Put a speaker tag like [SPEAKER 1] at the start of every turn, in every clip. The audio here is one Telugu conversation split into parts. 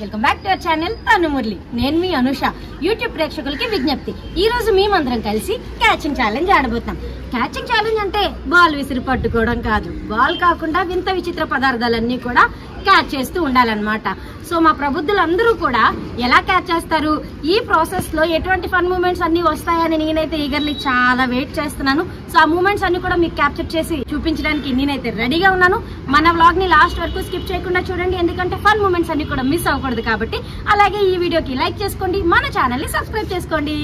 [SPEAKER 1] Welcome back to our channel తను మురళి. నేను మీ అనుష. యూట్యూబ్ ప్రేక్షకులకి విజ్ఞప్తి, ఈ రోజు మేమందరం కలిసి క్యాచింగ్ ఛాలెంజ్ ఆడబోతున్నాం. క్యాచింగ్ ఛాలెంజ్ అంటే బాల్ విసిరి పట్టుకోవడం కాదు, బాల్ కాకుండా వింత విచిత్ర పదార్థాలన్నీ కూడా క్యాచ్ చేస్తూ ఉండాలన్నమాట. సో మా ప్రబుద్ధులందరూ కూడా ఎలా క్యాచ్ చేస్తారు, ఈ ప్రాసెస్ లో ఎటువంటి ఫన్ మూమెంట్స్ అన్ని వస్తాయని నేనైతే ఈగర్లీ చాలా వెయిట్ చేస్తున్నాను. సో ఆ మూమెంట్స్ అన్ని కూడా మీకు క్యాప్చర్ చేసి చూపించడానికి నేనైతే రెడీగా ఉన్నాను. మన వ్లాగ్ ని లాస్ట్ వరకు స్కిప్ చేయకుండా చూడండి, ఎందుకంటే ఫన్ మూమెంట్స్ అన్ని కూడా మిస్ అవ్వకూడదు కాబట్టి. అలాగే ఈ వీడియోకి లైక్ చేసుకోండి, మన ఛానల్ ని సబ్స్క్రైబ్ చేసుకోండి.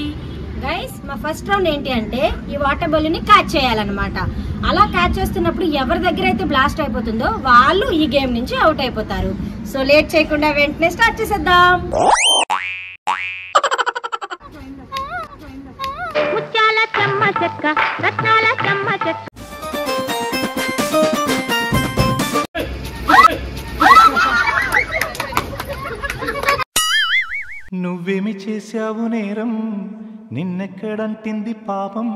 [SPEAKER 1] గైస్, మా ఫస్ట్ రౌండ్ ఏంటి అంటే ఈ వాటర్ బలూన్ ని క్యాచ్ చేయాలన్నమాట. అలా క్యాచ్ చేస్తున్నప్పుడు ఎవరి దగ్గర అయితే బ్లాస్ట్ అయిపోతుందో వాళ్ళు ఈ గేమ్ నుంచి అవుట్ అయిపోతారు. సో లేట్ చేయకుండా వెంటనే స్టార్ట్ చేసేద్దాం. ముత్యాల చెమ్మ చెక్క, రత్నాల చెమ్మ చెక్క.
[SPEAKER 2] నువ్వేమి చేశావు నేరం, నిన్నెక్కడంటింది పాపం.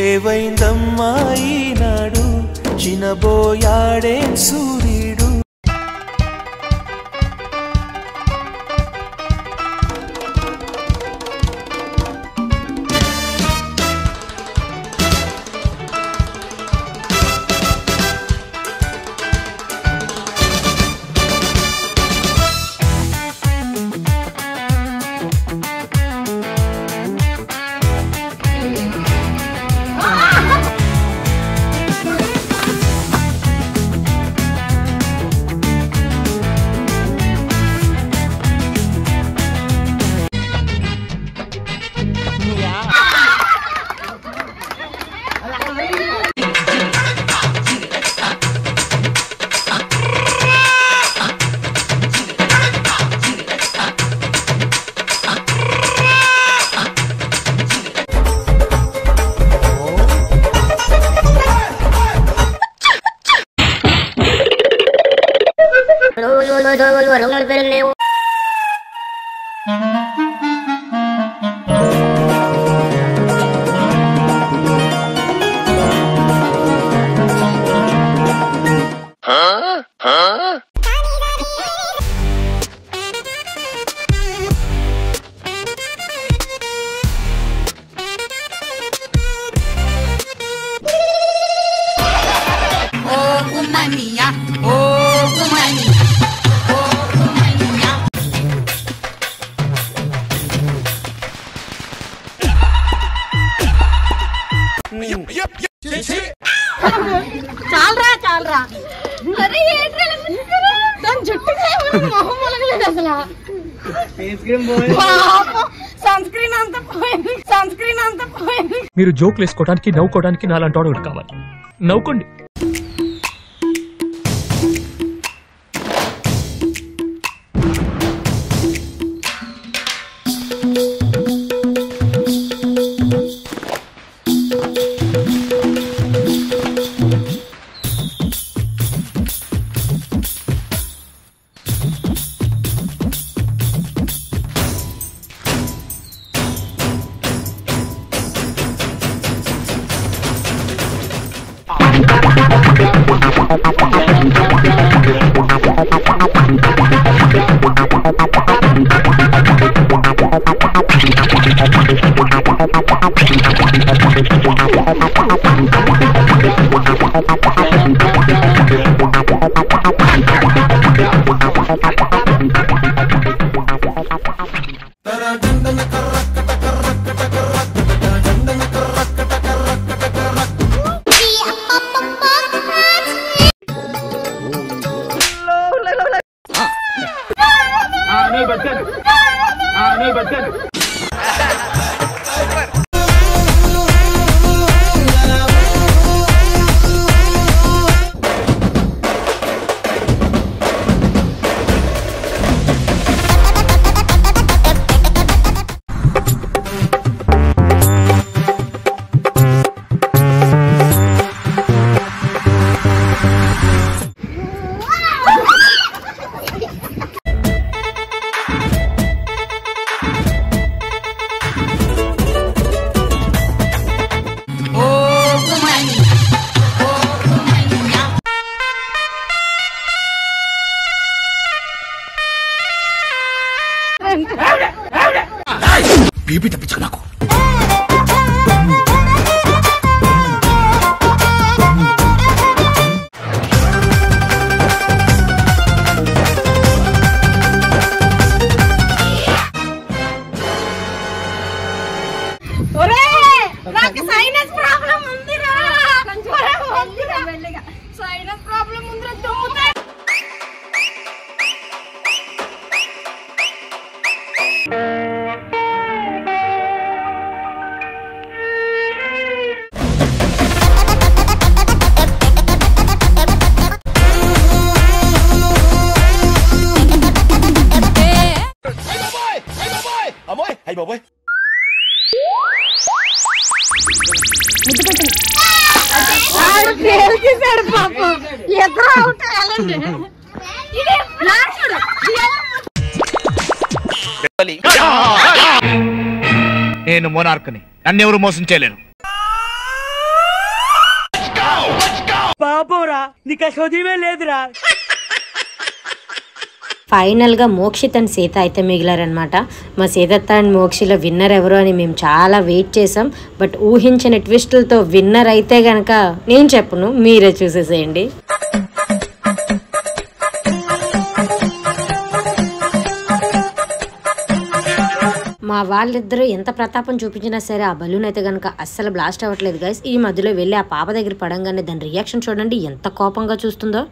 [SPEAKER 2] ఏవైందమ్మా ఈనాడు, చినబోయాడే సూర్యుడు.
[SPEAKER 1] చాలరా చాలరా, దాని జుట్టు అసలు సన్స్క్రీన్ అంతా పోయింది, సన్స్క్రీన్ అంతా పోయింది.
[SPEAKER 3] మీరు జోక్లు వేసుకోవడానికి నవ్వుకోవడానికి నాలాంటి వాడు కావాలి, నవ్వుకోండి.
[SPEAKER 1] సైనస్ ప్రాబ్లం ఉందిరా తుమ్ముతా.
[SPEAKER 4] నేను మోనార్క్ని, నన్నెవరు మోసం చేయలేరు.
[SPEAKER 5] పాపంరా నీకు చదివే లేదురా.
[SPEAKER 1] ఫైనల్ గా మోక్షిత్ అండ్ సీత అయితే మిగిలారనమాట. మా సీతత్త అండ్ మోక్షిలో విన్నర్ ఎవరు అని మేము చాలా వెయిట్ చేసాం. బట్ ఊహించిన ట్విస్టులతో విన్నర్ అయితే గనక నేను చెప్పను, మీరే చూసేసేయండి. మా వాళ్ళిద్దరూ ఎంత ప్రతాపం చూపించినా సరే ఆ బలూన్ అయితే గనక అస్సలు బ్లాస్ట్ అవ్వట్లేదు గైస్. ఈ మధ్యలో వెళ్ళి ఆ పాప దగ్గర పడంగానే దాని రియాక్షన్ చూడండి ఎంత కోపంగా చూస్తుందో.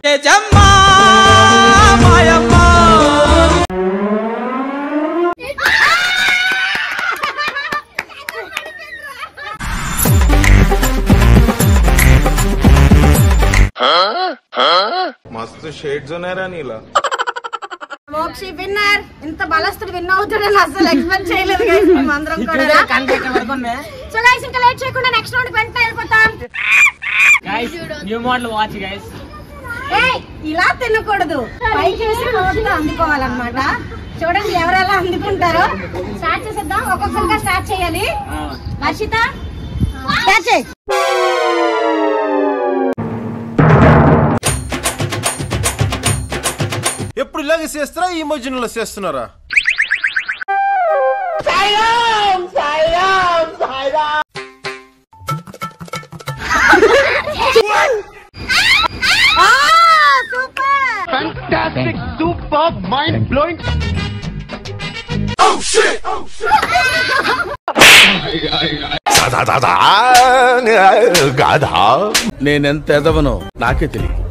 [SPEAKER 6] మస్తు షేడ్స్ ఉన్నారా నీలా.
[SPEAKER 1] మోక్షి విన్నర్. ఇంత బలస్తుడు విన్ అవుతాడని అసలు ఎక్స్పెక్ట్ చేయలేదు గైస్ మేమందరం కూడా. సో గైస్ ఇంకా లేట్ చేయకుండా నెక్స్ట్ రౌండ్ కి వెంటనే వెళ్ళిపోతాం.
[SPEAKER 5] Guys new model watch guys.
[SPEAKER 1] ఏయ్ ఇలా తినకూడదు, పైకి వేసి నోట్లో అందుకోవాలన్నమాట. చూడండి ఎవరెలా అందుకుంటారో. స్టార్ట్ చేసేద్దాం, ఒక్కొక్కరిగా స్టార్ట్ చేయాలి. వర్షిత స్టార్ట్ చేయి.
[SPEAKER 6] ఎప్పుడు ఇలాగే చేస్తారా, ఈ మధ్యలో చేస్తున్నారా? నేనెంత ఎదవనో నాకే తెలియదు.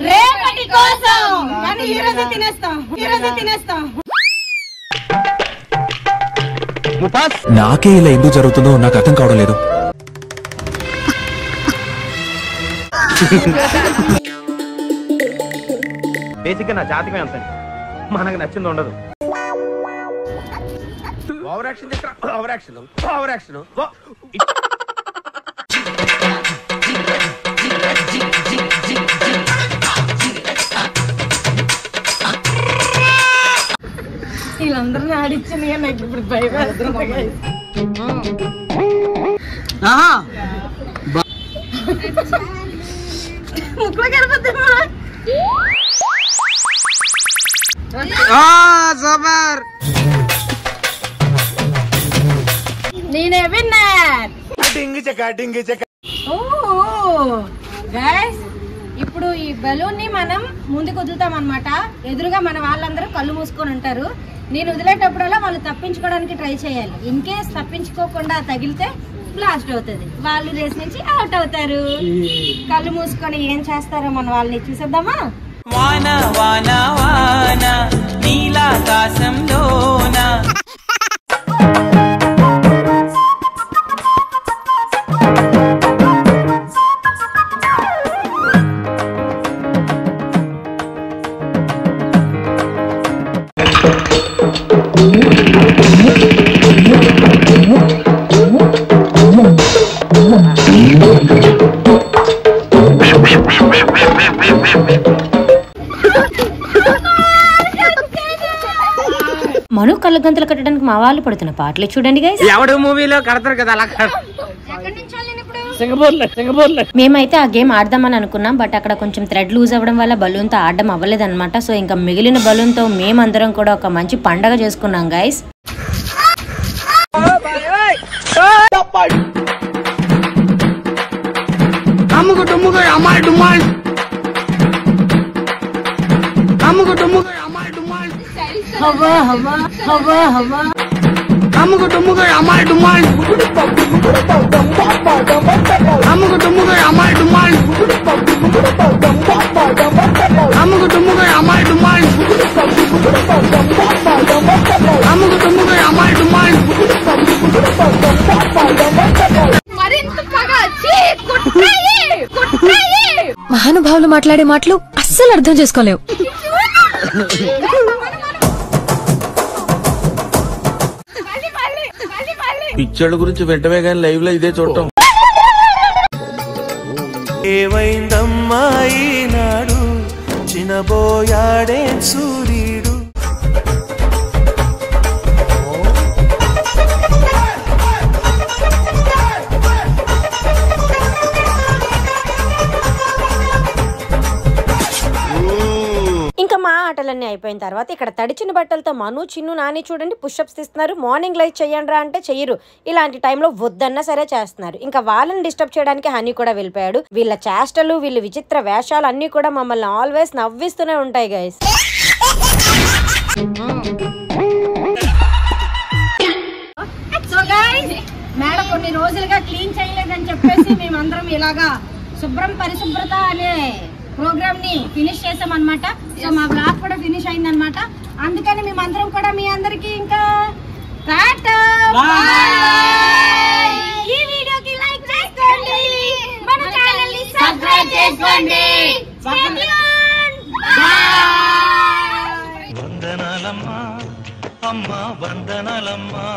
[SPEAKER 1] రేపటి కోసం కానీ ఈ రోజు తినేస్తాం.
[SPEAKER 3] నాకే ఇలా ఎందుకు జరుగుతుందో నాకు అర్థం కావడం లేదు.
[SPEAKER 4] బేసిక్ గా నా జాతకమే అంత, మనకు నచ్చింది ఉండదు. Over action.
[SPEAKER 1] వీళ్ళందరినీ ఆడిచ్చింది నాకు ఇప్పుడు భయం వేస్తుంది. ముక్కులో కనపద్దేమో. నేనే విన్నర్. గైస్ ఇప్పుడు ఈ బలూన్ ని మనం ముందుకు వదులుతాం అనమాట. ఎదురుగా మన వాళ్ళందరూ కళ్ళు మూసుకొని ఉంటారు. నేను వదిలేటప్పుడల్లా వాళ్ళు తప్పించుకోవడానికి ట్రై చేయాలి. ఇన్ కేస్ తప్పించుకోకుండా తగిలితే బ్లాస్ట్ అవుతుంది, వాళ్ళు రేస్ నుంచి అవుట్ అవుతారు. కళ్ళు మూసుకొని ఏం చేస్తారో మన వాళ్ళని చూసేద్దామా.
[SPEAKER 7] వాన వాన వాన నీలాకాశంలోన
[SPEAKER 1] మను కళ్ళ గంతలు కట్టడానికి మా వాళ్ళు పడుతున్న పాటలు చూడండి గైస్.
[SPEAKER 5] ఎవడు మూవీలో కడతారు కదా అలా.
[SPEAKER 1] మేమైతే ఆ గేమ్ ఆడదామని అనుకున్నాం. బట్ అక్కడ కొంచెం థ్రెడ్ లూజ్ అవ్వడం వల్ల బలూన్ తో ఆడడం అవ్వలేదన్నమాట. సో ఇంకా మిగిలిన బలూన్ తో మేమందరం కూడా ఒక మంచి పండగ చేసుకున్నాం గైస్.
[SPEAKER 5] డుమ్ముగా అమ్మాయి డుమ్మాయి అమ్ముకు డుమ్ముగా అమ్మాయి డుమ్మాయి
[SPEAKER 1] హవా హవా హవా హవా
[SPEAKER 5] అమ్ముకు డుమ్ముగా అమ్మాయి డుమ్మాయి అమ్ముకు డుమ్ముగా అమ్మాయి డుమ్మాయి అమ్ముకు డుమ్ముగా అమ్మాయి డుమ్మాయి అమ్ముకు డుమ్ముగా అమ్మాయి డుమ్మాయి
[SPEAKER 8] మహానుభావులు మాట్లాడే మాటలు అస్సలు అర్థం చేసుకోలేవు.
[SPEAKER 6] పిక్చర్ల గురించి వెంటనే కానీ లైవ్ లో ఇదే చూడటం.
[SPEAKER 2] ఏవైందమ్మా ఈనాడు చినబోయాడే సూర్యుడు.
[SPEAKER 1] ఇంకా మా ఆటలన్నీ అయిపోయిన తర్వాత ఇక్కడ తడిచిన బట్టలతో మను, చిన్ను, నాని చూడండి పుషప్స్ తీస్తున్నారు. మార్నింగ్ లైట్ చెయ్యండి రా అంటే చెయ్యరు. ఇలాంటి టైంలో వద్దన్నా సరే చేస్తున్నారు. ఇంకా వాళ్ళని డిస్టర్బ్ చేయడానికి హనీ కూడా వెళ్ళిపోయాడు. వీళ్ళ చేష్టలు, వీళ్ళ విచిత్ర వేషాలు అన్ని కూడా మమ్మల్ని ఆల్వేస్ నవ్విస్తూనే ఉంటాయి గైస్. సో గైస్, మేడం కొన్ని రోజులుగా క్లీన్ చేయలేదని చెప్పేసి మేమందరం ఇలాగా శుభ్రం పరిశుభ్రత అనే ప్రోగ్రామ్ ని ఫినిష్ చేసాం అనమాట. సో మా బ్లాగ్ కూడా ఫినిష్ అయింది అనమాట. అందుకని మేమందరం కూడా మీ అందరికి ఇంకా ఈ వీడియోకి లైక్ చేసుకోండి, మన ఛానల్ ని సబ్స్క్రైబ్ చేసుకోండి.
[SPEAKER 2] వందనాలమ్మా అమ్మా వందనాలమ్మా.